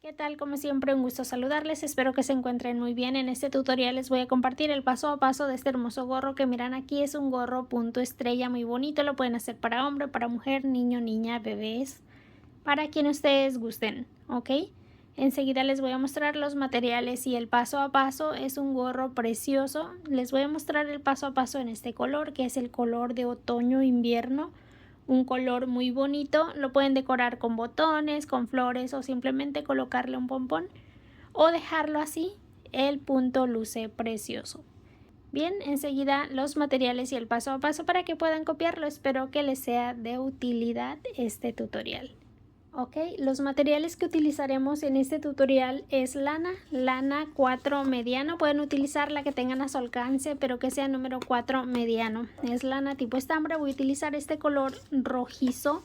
¿Qué tal? Como siempre, un gusto saludarles. Espero que se encuentren muy bien. En este tutorial les voy a compartir el paso a paso de este hermoso gorro que miran aquí. Es un gorro punto estrella muy bonito. Lo pueden hacer para hombre, para mujer, niño, niña, bebés, para quien ustedes gusten, ¿ok? Enseguida les voy a mostrar los materiales y el paso a paso. Es un gorro precioso. Les voy a mostrar el paso a paso en este color, que es el color de otoño-invierno. Un color muy bonito, lo pueden decorar con botones, con flores o simplemente colocarle un pompón o dejarlo así. El punto luce precioso. Bien, enseguida los materiales y el paso a paso para que puedan copiarlo. Espero que les sea de utilidad este tutorial. Ok, los materiales que utilizaremos en este tutorial es lana 4 mediano. Pueden utilizar la que tengan a su alcance, pero que sea número 4 mediano. Es lana tipo estambre. Voy a utilizar este color rojizo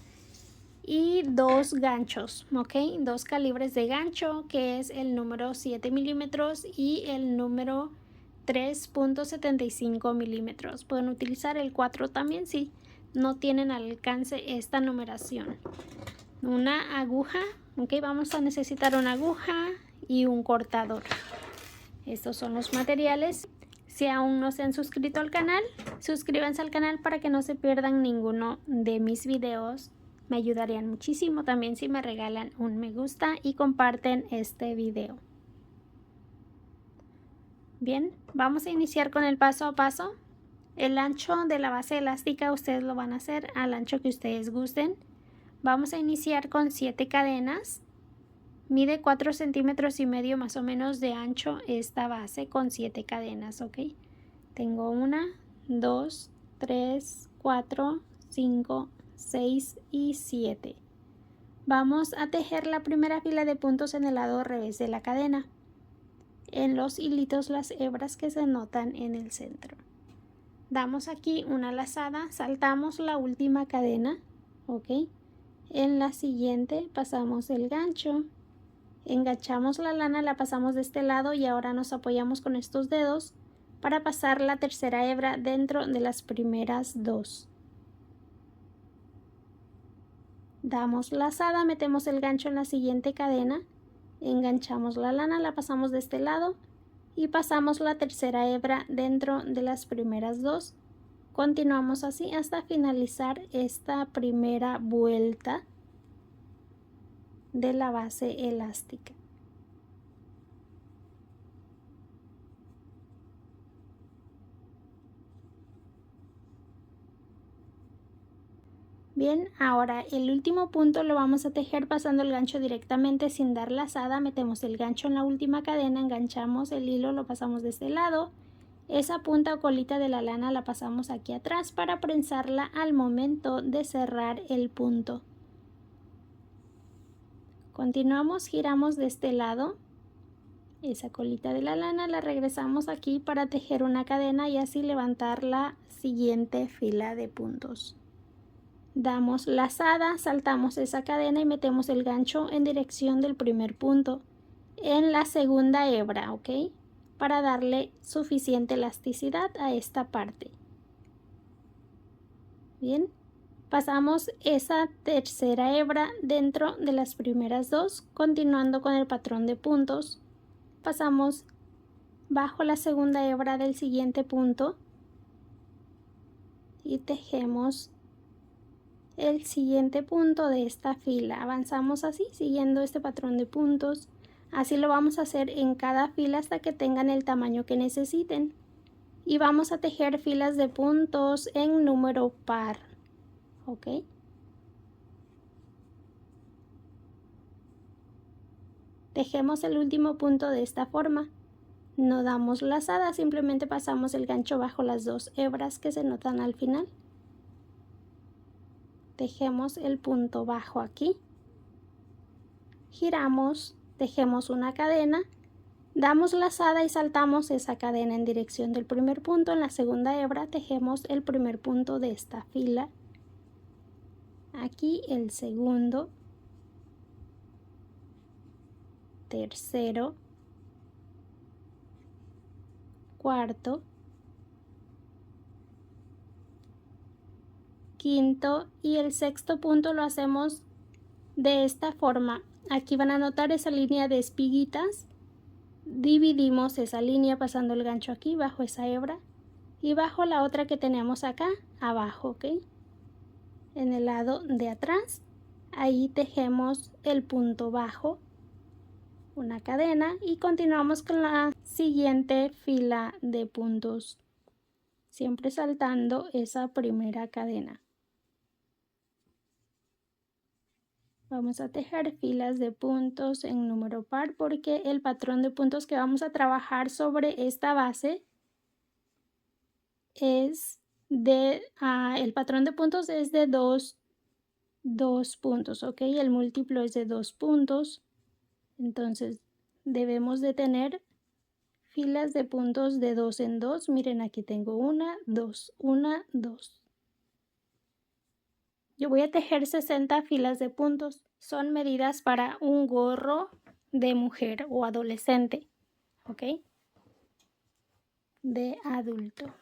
y dos ganchos, ok, dos calibres de gancho, que es el número 7 milímetros y el número 3.75 milímetros. Pueden utilizar el 4 también si no tienen al alcance esta numeración. Una aguja, ok, vamos a necesitar una aguja y un cortador. Estos son los materiales. Si aún no se han suscrito al canal, suscríbanse al canal para que no se pierdan ninguno de mis videos. Me ayudarían muchísimo también si me regalan un me gusta y comparten este video. Bien, vamos a iniciar con el paso a paso. El ancho de la base elástica ustedes lo van a hacer al ancho que ustedes gusten. Vamos a iniciar con 7 cadenas. Mide 4 centímetros y medio más o menos de ancho esta base con 7 cadenas, ok. Tengo 1, 2, 3, 4, 5, 6 y 7. Vamos a tejer la primera fila de puntos en el lado revés de la cadena. En los hilitos, las hebras que se notan en el centro. Damos aquí una lazada, saltamos la última cadena, ok. En la siguiente pasamos el gancho, enganchamos la lana, la pasamos de este lado y ahora nos apoyamos con estos dedos para pasar la tercera hebra dentro de las primeras dos. Damos lazada, metemos el gancho en la siguiente cadena, enganchamos la lana, la pasamos de este lado y pasamos la tercera hebra dentro de las primeras dos. Continuamos así hasta finalizar esta primera vuelta de la base elástica. Bien, ahora el último punto lo vamos a tejer pasando el gancho directamente sin dar lazada. Metemos el gancho en la última cadena, enganchamos el hilo, lo pasamos de este lado. Esa punta o colita de la lana la pasamos aquí atrás para prensarla al momento de cerrar el punto. Continuamos, giramos de este lado. Esa colita de la lana la regresamos aquí para tejer una cadena y así levantar la siguiente fila de puntos. Damos lazada, saltamos esa cadena y metemos el gancho en dirección del primer punto en la segunda hebra, ¿ok? Para darle suficiente elasticidad a esta parte. Bien, pasamos esa tercera hebra dentro de las primeras dos, continuando con el patrón de puntos. Pasamos bajo la segunda hebra del siguiente punto y tejemos el siguiente punto de esta fila. Avanzamos así siguiendo este patrón de puntos. Así lo vamos a hacer en cada fila hasta que tengan el tamaño que necesiten. Y vamos a tejer filas de puntos en número par, ¿ok? Tejemos el último punto de esta forma. No damos lazada, simplemente pasamos el gancho bajo las dos hebras que se notan al final. Tejemos el punto bajo aquí, giramos, tejemos una cadena, damos lazada y saltamos esa cadena en dirección del primer punto. En la segunda hebra tejemos el primer punto de esta fila, aquí el segundo, tercero, cuarto, quinto y el sexto punto lo hacemos De esta forma, aquí van a notar esa línea de espiguitas. Dividimos esa línea pasando el gancho aquí bajo esa hebra y bajo la otra que tenemos acá abajo, ¿ok? En el lado de atrás, ahí tejemos el punto bajo, una cadena y continuamos con la siguiente fila de puntos, siempre saltando esa primera cadena. Vamos a tejer filas de puntos en número par porque el patrón de puntos que vamos a trabajar sobre esta base es el patrón de puntos es de dos puntos, ¿ok? El múltiplo es de 2 puntos, entonces debemos de tener filas de puntos de 2 en 2. Miren, aquí tengo una, dos, una, dos. Yo voy a tejer 60 filas de puntos. Son medidas para un gorro de mujer o adolescente, ¿ok? De adulto.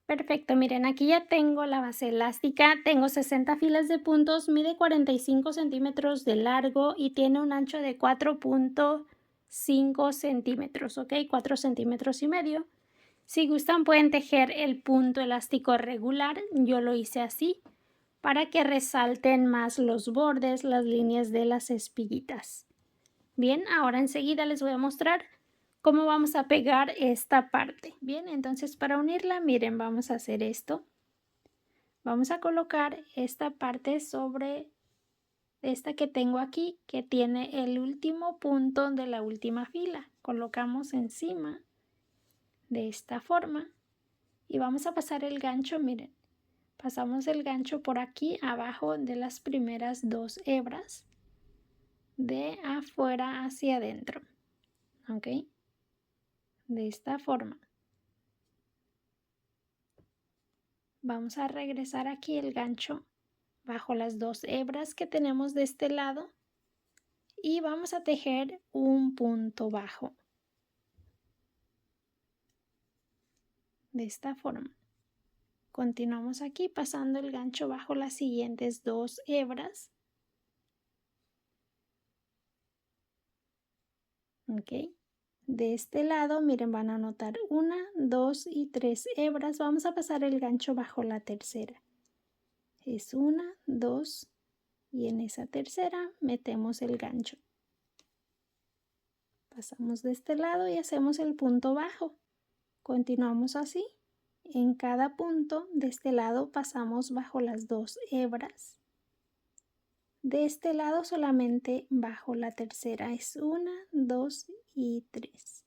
Perfecto, miren, aquí ya tengo la base elástica, tengo 60 filas de puntos, mide 45 centímetros de largo y tiene un ancho de 4.5 centímetros, ¿ok? 4 centímetros y medio. Si gustan pueden tejer el punto elástico regular, yo lo hice así, para que resalten más los bordes, las líneas de las espiguitas. Bien, ahora enseguida les voy a mostrar cómo vamos a pegar esta parte. Bien, entonces para unirla, miren, vamos a hacer esto. Vamos a colocar esta parte sobre esta que tengo aquí, que tiene el último punto de la última fila. Colocamos encima de esta forma y vamos a pasar el gancho, miren. Pasamos el gancho por aquí abajo de las primeras 2 hebras, de afuera hacia adentro, ¿ok? De esta forma. Vamos a regresar aquí el gancho bajo las 2 hebras que tenemos de este lado y vamos a tejer un punto bajo. De esta forma. Continuamos aquí pasando el gancho bajo las siguientes 2 hebras. Ok. De este lado, miren, van a notar 1, 2 y 3 hebras. Vamos a pasar el gancho bajo la tercera. Es 1, 2 y en esa tercera metemos el gancho. Pasamos de este lado y hacemos el punto bajo. Continuamos así. En cada punto de este lado pasamos bajo las 2 hebras. De este lado solamente bajo la tercera. Es 1, 2 y 3.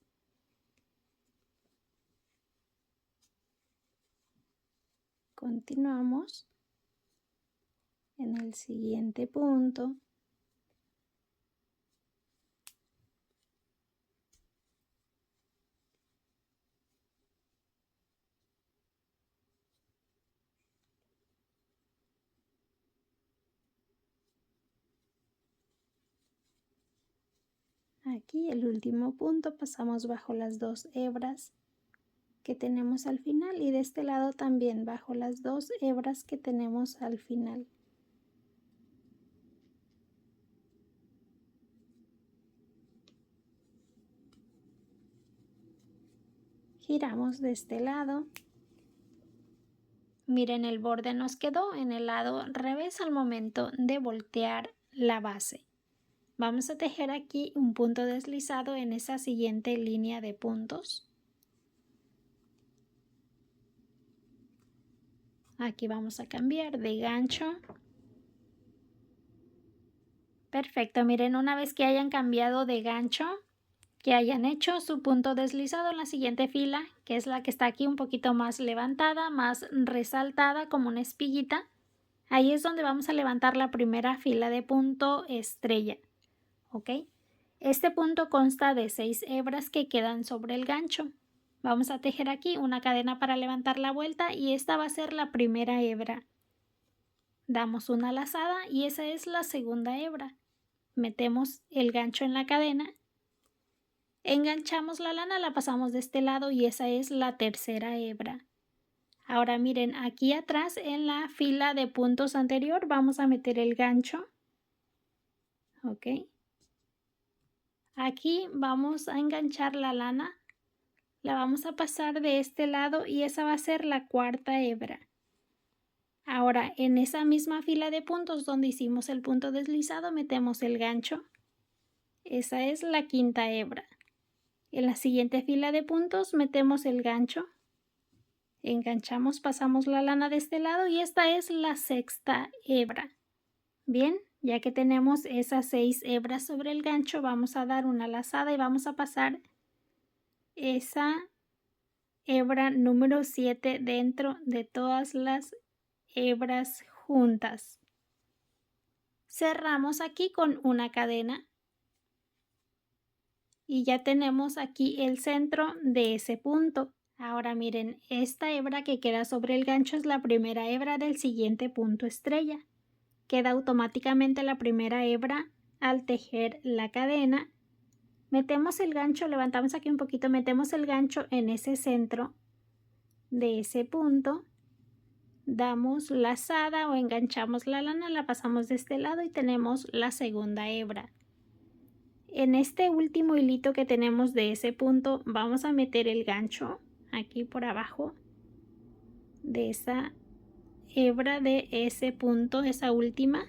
Continuamos en el siguiente punto. Aquí el último punto pasamos bajo las 2 hebras que tenemos al final y de este lado también bajo las 2 hebras que tenemos al final. Giramos de este lado. Miren, el borde nos quedó en el lado revés al momento de voltear la base. Vamos a tejer aquí un punto deslizado en esa siguiente línea de puntos. Aquí vamos a cambiar de gancho. Perfecto, miren, una vez que hayan cambiado de gancho, que hayan hecho su punto deslizado en la siguiente fila, que es la que está aquí un poquito más levantada, más resaltada como una espiguita, ahí es donde vamos a levantar la primera fila de punto estrella, ¿ok? Este punto consta de 6 hebras que quedan sobre el gancho. Vamos a tejer aquí una cadena para levantar la vuelta y esta va a ser la primera hebra. Damos una lazada y esa es la segunda hebra. Metemos el gancho en la cadena, enganchamos la lana, la pasamos de este lado y esa es la tercera hebra. Ahora miren, aquí atrás en la fila de puntos anterior vamos a meter el gancho ¿ok? Aquí vamos a enganchar la lana, la vamos a pasar de este lado y esa va a ser la cuarta hebra. Ahora en esa misma fila de puntos donde hicimos el punto deslizado metemos el gancho. Esa es la quinta hebra. En la siguiente fila de puntos metemos el gancho. Enganchamos, pasamos la lana de este lado y esta es la sexta hebra. Bien, ya que tenemos esas 6 hebras sobre el gancho, vamos a dar una lazada y vamos a pasar esa hebra número 7 dentro de todas las hebras juntas. Cerramos aquí con una cadena y ya tenemos aquí el centro de ese punto. Ahora miren, esta hebra que queda sobre el gancho es la primera hebra del siguiente punto estrella. Queda automáticamente la primera hebra al tejer la cadena. Metemos el gancho, levantamos aquí un poquito, metemos el gancho en ese centro de ese punto. Damos lazada o enganchamos la lana, la pasamos de este lado y tenemos la segunda hebra. En este último hilito que tenemos de ese punto vamos a meter el gancho aquí por abajo de esa hebra de ese punto, esa última.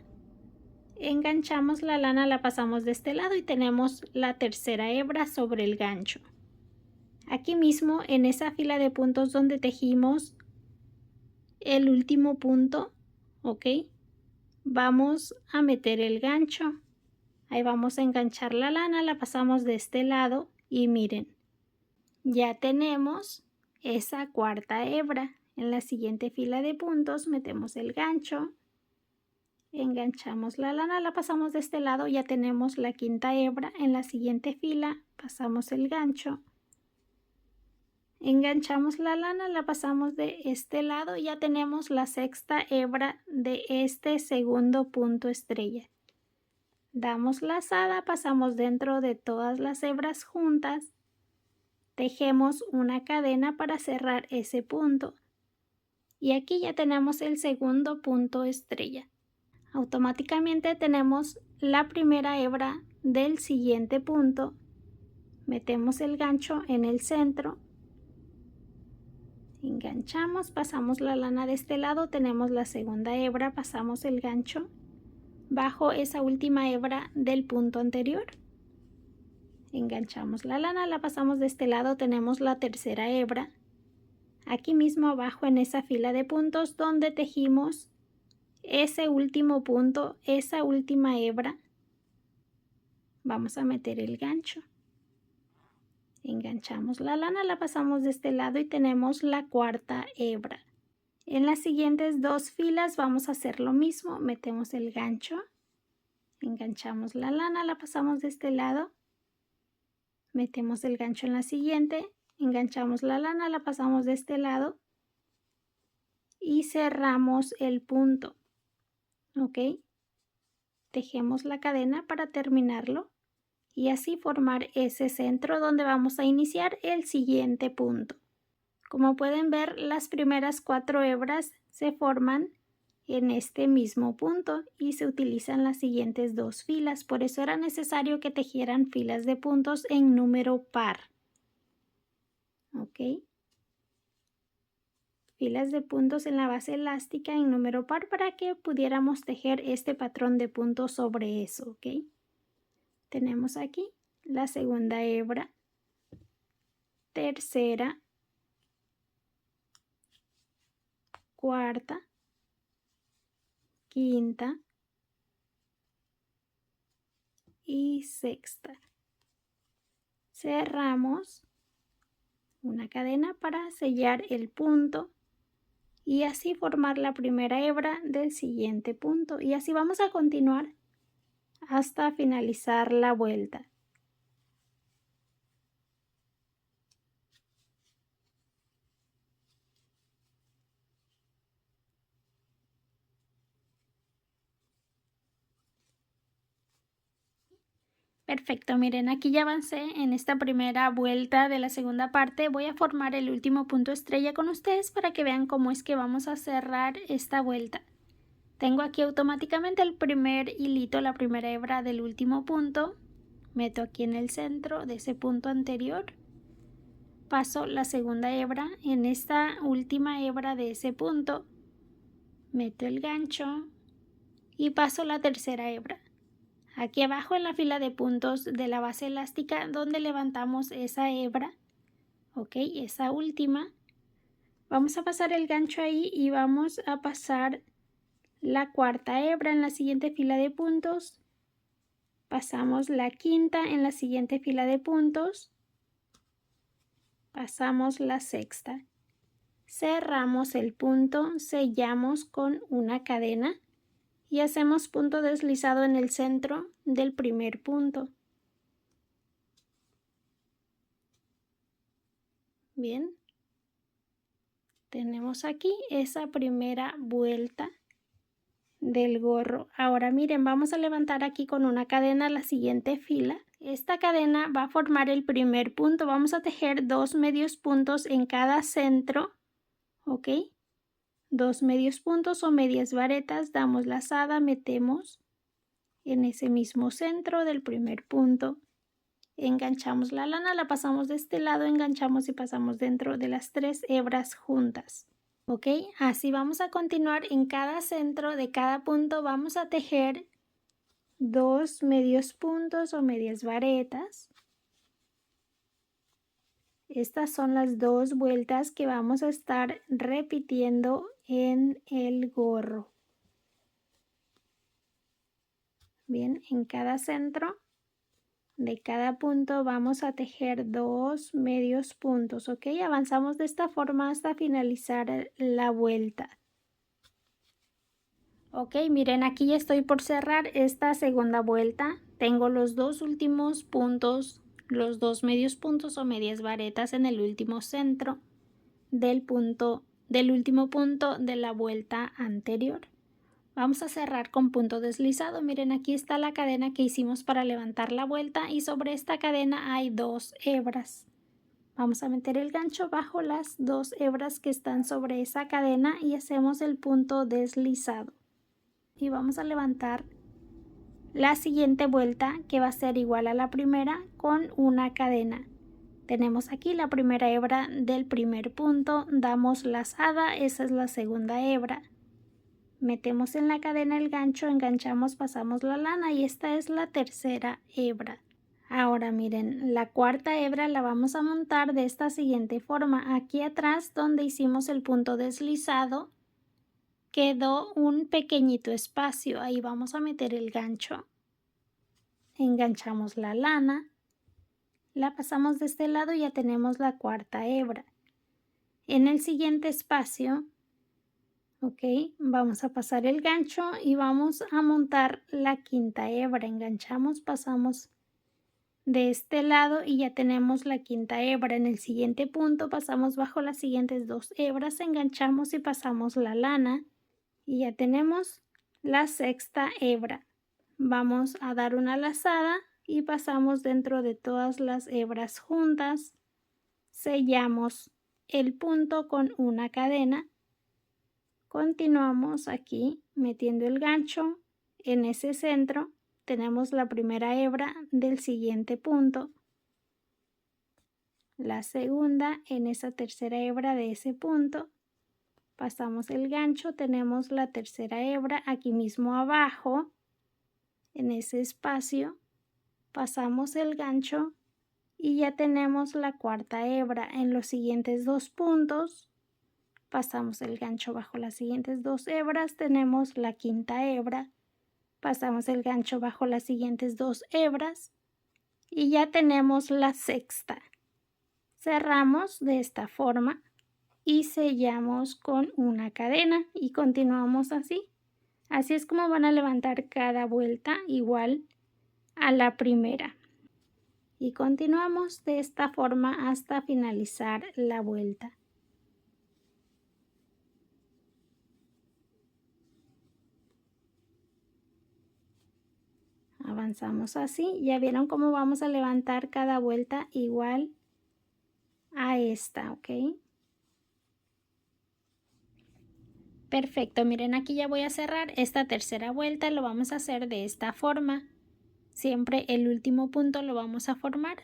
Enganchamos la lana, la pasamos de este lado y tenemos la tercera hebra sobre el gancho. Aquí mismo en esa fila de puntos donde tejimos el último punto, ¿ok? Vamos a meter el gancho. Ahí vamos a enganchar la lana, la pasamos de este lado y miren, ya tenemos esa cuarta hebra. En la siguiente fila de puntos metemos el gancho, enganchamos la lana, la pasamos de este lado, ya tenemos la quinta hebra. En la siguiente fila pasamos el gancho, enganchamos la lana, la pasamos de este lado y ya tenemos la sexta hebra de este segundo punto estrella. Damos lazada, pasamos dentro de todas las hebras juntas, tejemos una cadena para cerrar ese punto y aquí ya tenemos el segundo punto estrella. Automáticamente tenemos la primera hebra del siguiente punto, metemos el gancho en el centro, enganchamos, pasamos la lana de este lado, tenemos la segunda hebra, pasamos el gancho bajo esa última hebra del punto anterior, enganchamos la lana, la pasamos de este lado, tenemos la tercera hebra. Aquí mismo abajo en esa fila de puntos donde tejimos ese último punto, esa última hebra, vamos a meter el gancho. Enganchamos la lana, la pasamos de este lado y tenemos la cuarta hebra. En las siguientes dos filas vamos a hacer lo mismo, metemos el gancho, enganchamos la lana, la pasamos de este lado, metemos el gancho en la siguiente, enganchamos la lana, la pasamos de este lado y cerramos el punto, ¿ok? Tejemos la cadena para terminarlo y así formar ese centro donde vamos a iniciar el siguiente punto. Como pueden ver, las primeras 4 hebras se forman en este mismo punto y se utilizan las siguientes dos filas, por eso era necesario que tejieran filas de puntos en número par. ¿Ok? Filas de puntos en la base elástica en número par para que pudiéramos tejer este patrón de puntos sobre eso, ¿ok? Tenemos aquí la segunda hebra, tercera, cuarta, quinta y sexta. Cerramos una cadena para sellar el punto y así formar la primera hebra del siguiente punto y así vamos a continuar hasta finalizar la vuelta. Perfecto, miren, aquí ya avancé en esta primera vuelta de la segunda parte. Voy a formar el último punto estrella con ustedes para que vean cómo es que vamos a cerrar esta vuelta. Tengo aquí automáticamente el primer hilito, la primera hebra del último punto. Meto aquí en el centro de ese punto anterior. Paso la segunda hebra en esta última hebra de ese punto. Meto el gancho y paso la tercera hebra. Aquí abajo en la fila de puntos de la base elástica donde levantamos esa hebra, ok, esa última. Vamos a pasar el gancho ahí y vamos a pasar la cuarta hebra en la siguiente fila de puntos. Pasamos la quinta en la siguiente fila de puntos. Pasamos la sexta. Cerramos el punto, sellamos con una cadena y hacemos punto deslizado en el centro del primer punto. Bien, tenemos aquí esa primera vuelta del gorro. Ahora miren, vamos a levantar aquí con una cadena la siguiente fila. Esta cadena va a formar el primer punto. Vamos a tejer 2 medios puntos en cada centro, ok, 2 medios puntos o medias varetas, damos lazada, metemos en ese mismo centro del primer punto, enganchamos la lana, la pasamos de este lado, enganchamos y pasamos dentro de las 3 hebras juntas. Ok, así vamos a continuar. En cada centro de cada punto vamos a tejer 2 medios puntos o medias varetas. Estas son las 2 vueltas que vamos a estar repitiendo en el gorro. Bien, en cada centro de cada punto vamos a tejer 2 medios puntos, ok, avanzamos de esta forma hasta finalizar la vuelta. Ok, miren, aquí ya estoy por cerrar esta segunda vuelta. Tengo los 2 últimos puntos, los 2 medios puntos o medias varetas en el último centro del último punto de la vuelta anterior. Vamos a cerrar con punto deslizado. Miren, aquí está la cadena que hicimos para levantar la vuelta y sobre esta cadena hay 2 hebras. Vamos a meter el gancho bajo las 2 hebras que están sobre esa cadena y hacemos el punto deslizado. Y vamos a levantar la siguiente vuelta, que va a ser igual a la primera, con una cadena. Tenemos aquí la primera hebra del primer punto, damos lazada, esa es la segunda hebra. Metemos en la cadena el gancho, enganchamos, pasamos la lana y esta es la tercera hebra. Ahora miren, la cuarta hebra la vamos a montar de esta siguiente forma. Aquí atrás donde hicimos el punto deslizado quedó un pequeñito espacio, ahí vamos a meter el gancho, enganchamos la lana, la pasamos de este lado y ya tenemos la cuarta hebra. En el siguiente espacio, ok, vamos a pasar el gancho y vamos a montar la quinta hebra, enganchamos, pasamos de este lado y ya tenemos la quinta hebra. En el siguiente punto pasamos bajo las siguientes 2 hebras, enganchamos y pasamos la lana. Y ya tenemos la sexta hebra. Vamos a dar una lazada y pasamos dentro de todas las hebras juntas. Sellamos el punto con una cadena. Continuamos aquí metiendo el gancho en ese centro. Tenemos la primera hebra del siguiente punto. La segunda en esa tercera hebra de ese punto. Pasamos el gancho, tenemos la tercera hebra aquí mismo abajo, en ese espacio, pasamos el gancho y ya tenemos la cuarta hebra. En los siguientes 2 puntos, pasamos el gancho bajo las siguientes 2 hebras, tenemos la quinta hebra, pasamos el gancho bajo las siguientes 2 hebras y ya tenemos la sexta. Cerramos de esta forma y sellamos con una cadena y continuamos así. Así es como van a levantar cada vuelta igual a la primera. Y continuamos de esta forma hasta finalizar la vuelta. Avanzamos así. Ya vieron cómo vamos a levantar cada vuelta igual a esta, ¿ok? Perfecto, miren, aquí ya voy a cerrar esta tercera vuelta, lo vamos a hacer de esta forma. Siempre el último punto lo vamos a formar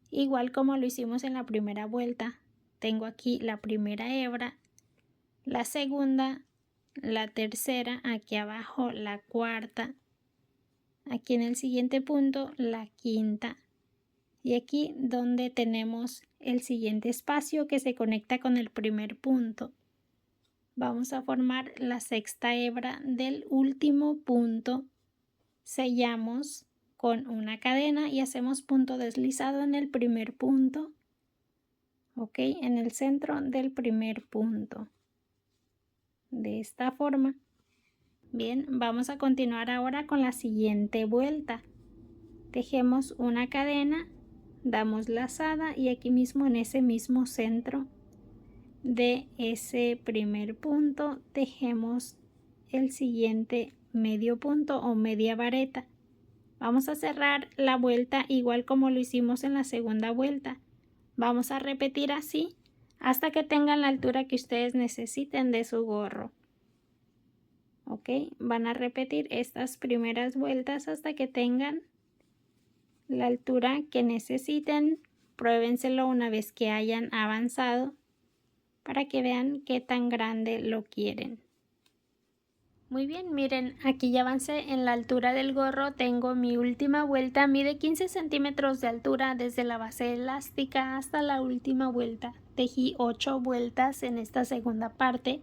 igual como lo hicimos en la primera vuelta. Tengo aquí la primera hebra, la segunda, la tercera, aquí abajo la cuarta, aquí en el siguiente punto la quinta y aquí donde tenemos el siguiente espacio que se conecta con el primer punto. Vamos a formar la sexta hebra del último punto, sellamos con una cadena y hacemos punto deslizado en el primer punto, ok, en el centro del primer punto, de esta forma. Bien, vamos a continuar ahora con la siguiente vuelta. Tejemos una cadena, damos lazada y aquí mismo en ese mismo centro de ese primer punto tejemos el siguiente medio punto o media vareta. Vamos a cerrar la vuelta igual como lo hicimos en la segunda vuelta. Vamos a repetir así hasta que tengan la altura que ustedes necesiten de su gorro. Ok, van a repetir estas primeras vueltas hasta que tengan la altura que necesiten. Pruébenselo una vez que hayan avanzado para que vean qué tan grande lo quieren. Muy bien, miren, aquí ya avancé en la altura del gorro, tengo mi última vuelta, mide 15 centímetros de altura desde la base elástica hasta la última vuelta. Tejí 8 vueltas en esta segunda parte.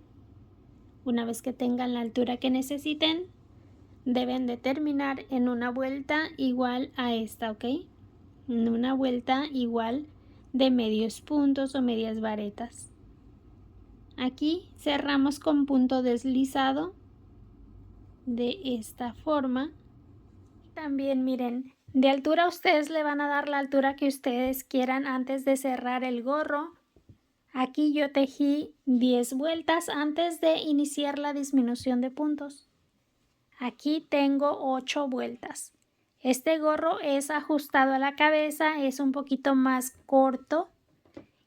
Una vez que tengan la altura que necesiten, deben de terminar en una vuelta igual a esta, ¿ok? En una vuelta igual de medios puntos o medias varetas. Aquí cerramos con punto deslizado de esta forma. También miren, de altura ustedes le van a dar la altura que ustedes quieran antes de cerrar el gorro. Aquí yo tejí 10 vueltas antes de iniciar la disminución de puntos. Aquí tengo 8 vueltas. Este gorro es ajustado a la cabeza, es un poquito más corto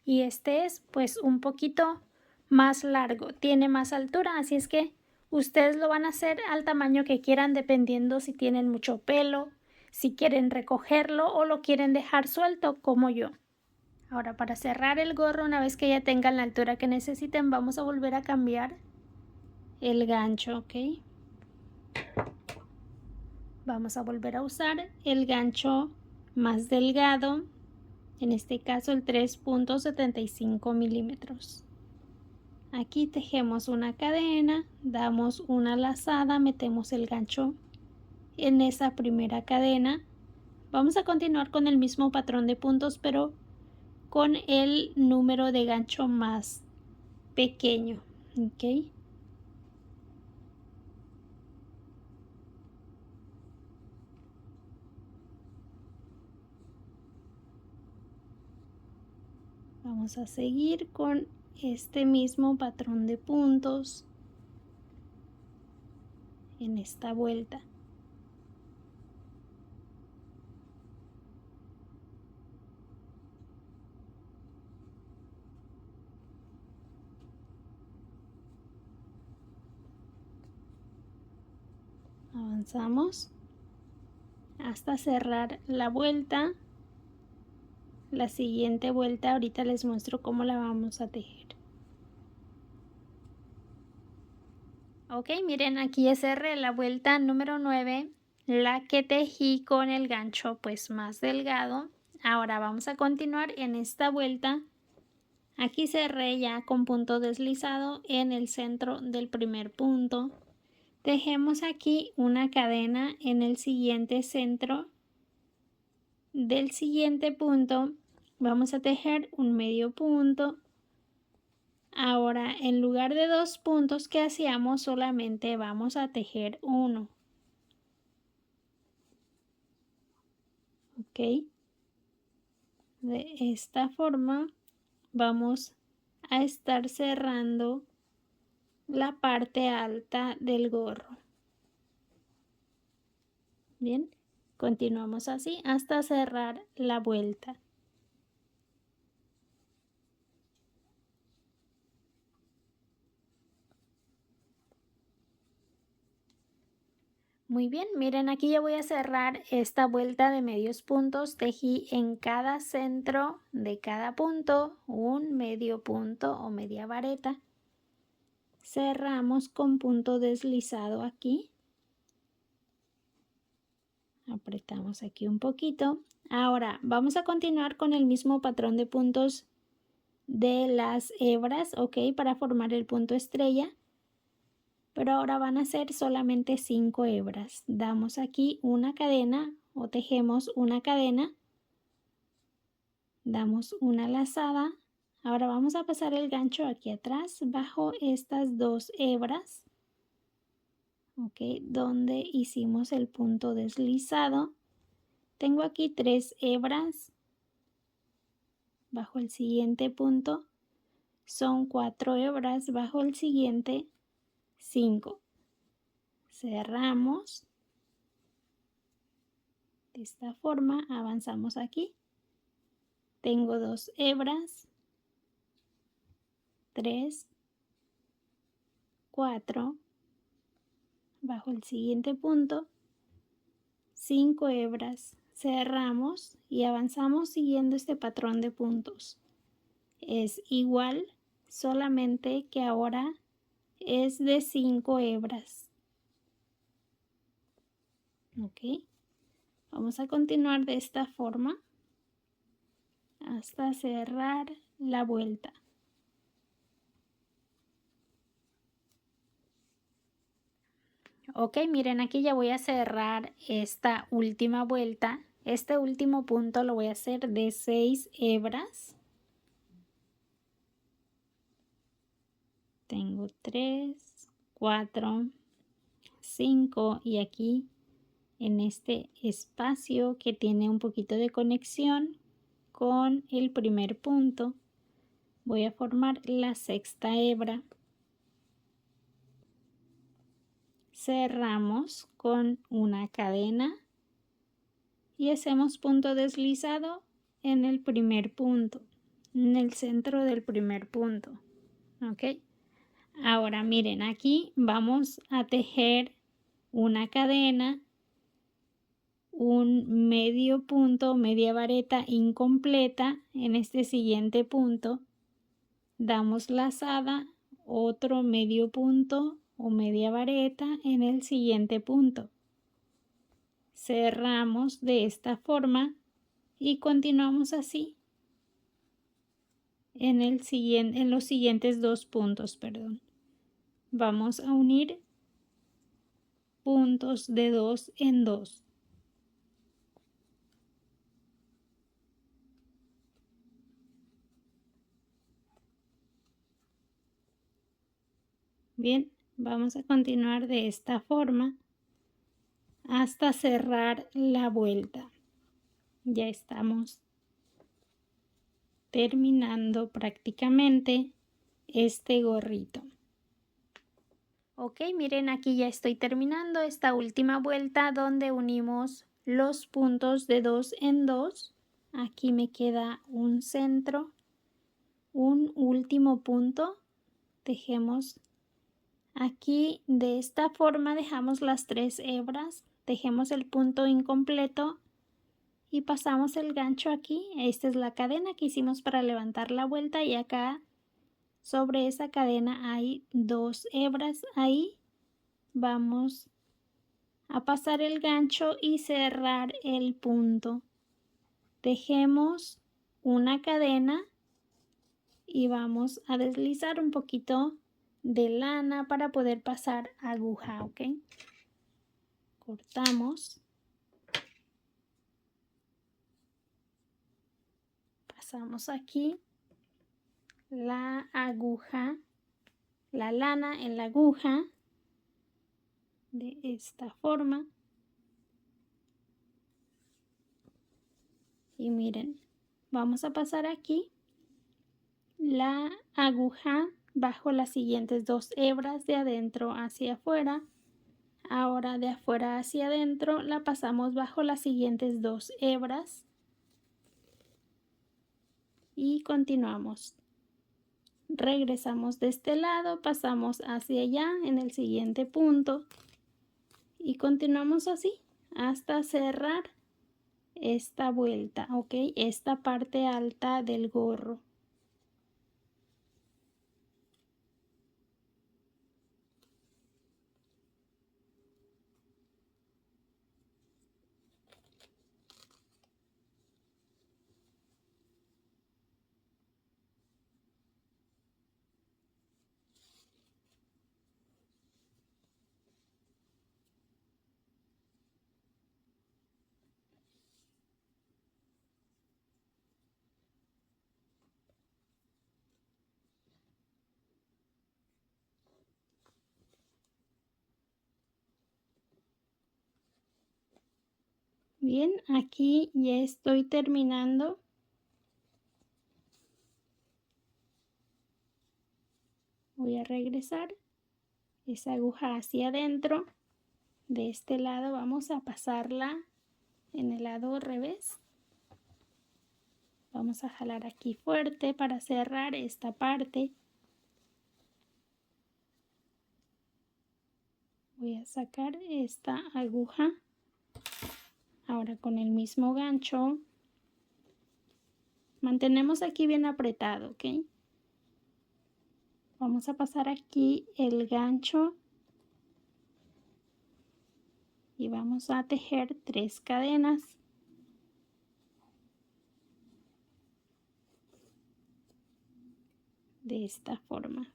y este es pues un poquito más largo, tiene más altura, así es que ustedes lo van a hacer al tamaño que quieran dependiendo si tienen mucho pelo, si quieren recogerlo o lo quieren dejar suelto como yo. Ahora para cerrar el gorro, una vez que ya tengan la altura que necesiten, vamos a volver a cambiar el gancho, ¿ok? Vamos a volver a usar el gancho más delgado, en este caso el 3.75 milímetros. Aquí tejemos una cadena, damos una lazada, metemos el gancho en esa primera cadena. Vamos a continuar con el mismo patrón de puntos, pero con el número de gancho más pequeño, ¿ok? Vamos a seguir con este mismo patrón de puntos en esta vuelta. Avanzamos hasta cerrar la vuelta. La siguiente vuelta ahorita les muestro cómo la vamos a tejer. Ok, miren, aquí ya cerré la vuelta número 9, la que tejí con el gancho pues más delgado. Ahora vamos a continuar en esta vuelta. Aquí cerré ya con punto deslizado en el centro del primer punto. Tejemos aquí una cadena en el siguiente centro del siguiente punto. Vamos a tejer un medio punto. Ahora, en lugar de 2 puntos que hacíamos, solamente vamos a tejer uno. Ok. De esta forma vamos a estar cerrando la parte alta del gorro. Bien, continuamos así hasta cerrar la vuelta. Muy bien, miren, aquí ya voy a cerrar esta vuelta de medios puntos. Tejí en cada centro de cada punto un medio punto o media vareta. Cerramos con punto deslizado aquí. Apretamos aquí un poquito. Ahora vamos a continuar con el mismo patrón de puntos de las hebras, ok, para formar el punto estrella. Pero ahora van a ser solamente 5 hebras. Damos aquí una cadena o tejemos una cadena, damos una lazada. Ahora vamos a pasar el gancho aquí atrás bajo estas 2 hebras, ok, donde hicimos el punto deslizado. Tengo aquí 3 hebras bajo el siguiente punto, son 4 hebras bajo el siguiente, 5. Cerramos. De esta forma avanzamos aquí. Tengo 2 hebras, 3, 4, bajo el siguiente punto, 5 hebras. Cerramos y avanzamos siguiendo este patrón de puntos. Es igual, solamente que ahora es de 5 hebras. Ok. Vamos a continuar de esta forma hasta cerrar la vuelta. Ok, miren, aquí ya voy a cerrar esta última vuelta. Este último punto lo voy a hacer de 6 hebras. Tengo 3, 4, 5 y aquí en este espacio que tiene un poquito de conexión con el primer punto voy a formar la sexta hebra. Cerramos con una cadena y hacemos punto deslizado en el primer punto, en el centro del primer punto. Ok, ahora miren, aquí vamos a tejer una cadena, un medio punto, media vareta incompleta en este siguiente punto, damos lazada, otro medio punto o media vareta en el siguiente punto. Cerramos de esta forma y continuamos así en los siguientes 2 puntos, perdón. Vamos a unir puntos de 2 en 2. Bien, vamos a continuar de esta forma hasta cerrar la vuelta. Ya estamos terminando prácticamente este gorrito. Ok, miren, aquí ya estoy terminando esta última vuelta donde unimos los puntos de 2 en 2. Aquí me queda un centro, un último punto. Tejemos aquí de esta forma, dejamos las 3 hebras, tejemos el punto incompleto y pasamos el gancho aquí. Esta es la cadena que hicimos para levantar la vuelta y acá sobre esa cadena hay 2 hebras. Ahí vamos a pasar el gancho y cerrar el punto. Tejemos una cadena y vamos a deslizar un poquito de lana para poder pasar aguja, ¿ok? Cortamos, pasamos aquí la aguja, la lana en la aguja de esta forma y miren, vamos a pasar aquí la aguja bajo las siguientes 2 hebras de adentro hacia afuera. Ahora de afuera hacia adentro la pasamos bajo las siguientes 2 hebras y continuamos. Regresamos de este lado, pasamos hacia allá en el siguiente punto y continuamos así hasta cerrar esta vuelta, ¿ok? Esta parte alta del gorro. Bien, aquí ya estoy terminando. Voy a regresar esa aguja hacia adentro. De este lado vamos a pasarla en el lado revés. Vamos a jalar aquí fuerte para cerrar esta parte. Voy a sacar esta aguja. Ahora con el mismo gancho mantenemos aquí bien apretado, ¿ok? Vamos a pasar aquí el gancho y vamos a tejer 3 cadenas. De esta forma.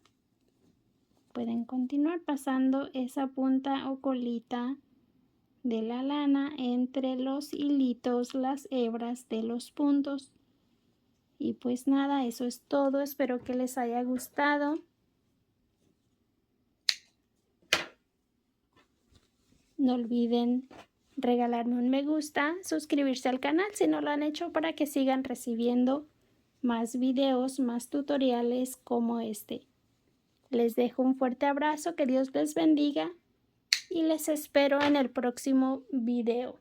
Pueden continuar pasando esa punta o colita de la lana entre los hilitos, las hebras de los puntos. Y pues nada, eso es todo. Espero que les haya gustado. No olviden regalarme un me gusta, suscribirse al canal si no lo han hecho para que sigan recibiendo más videos, más tutoriales como este. Les dejo un fuerte abrazo, que Dios les bendiga y les espero en el próximo video.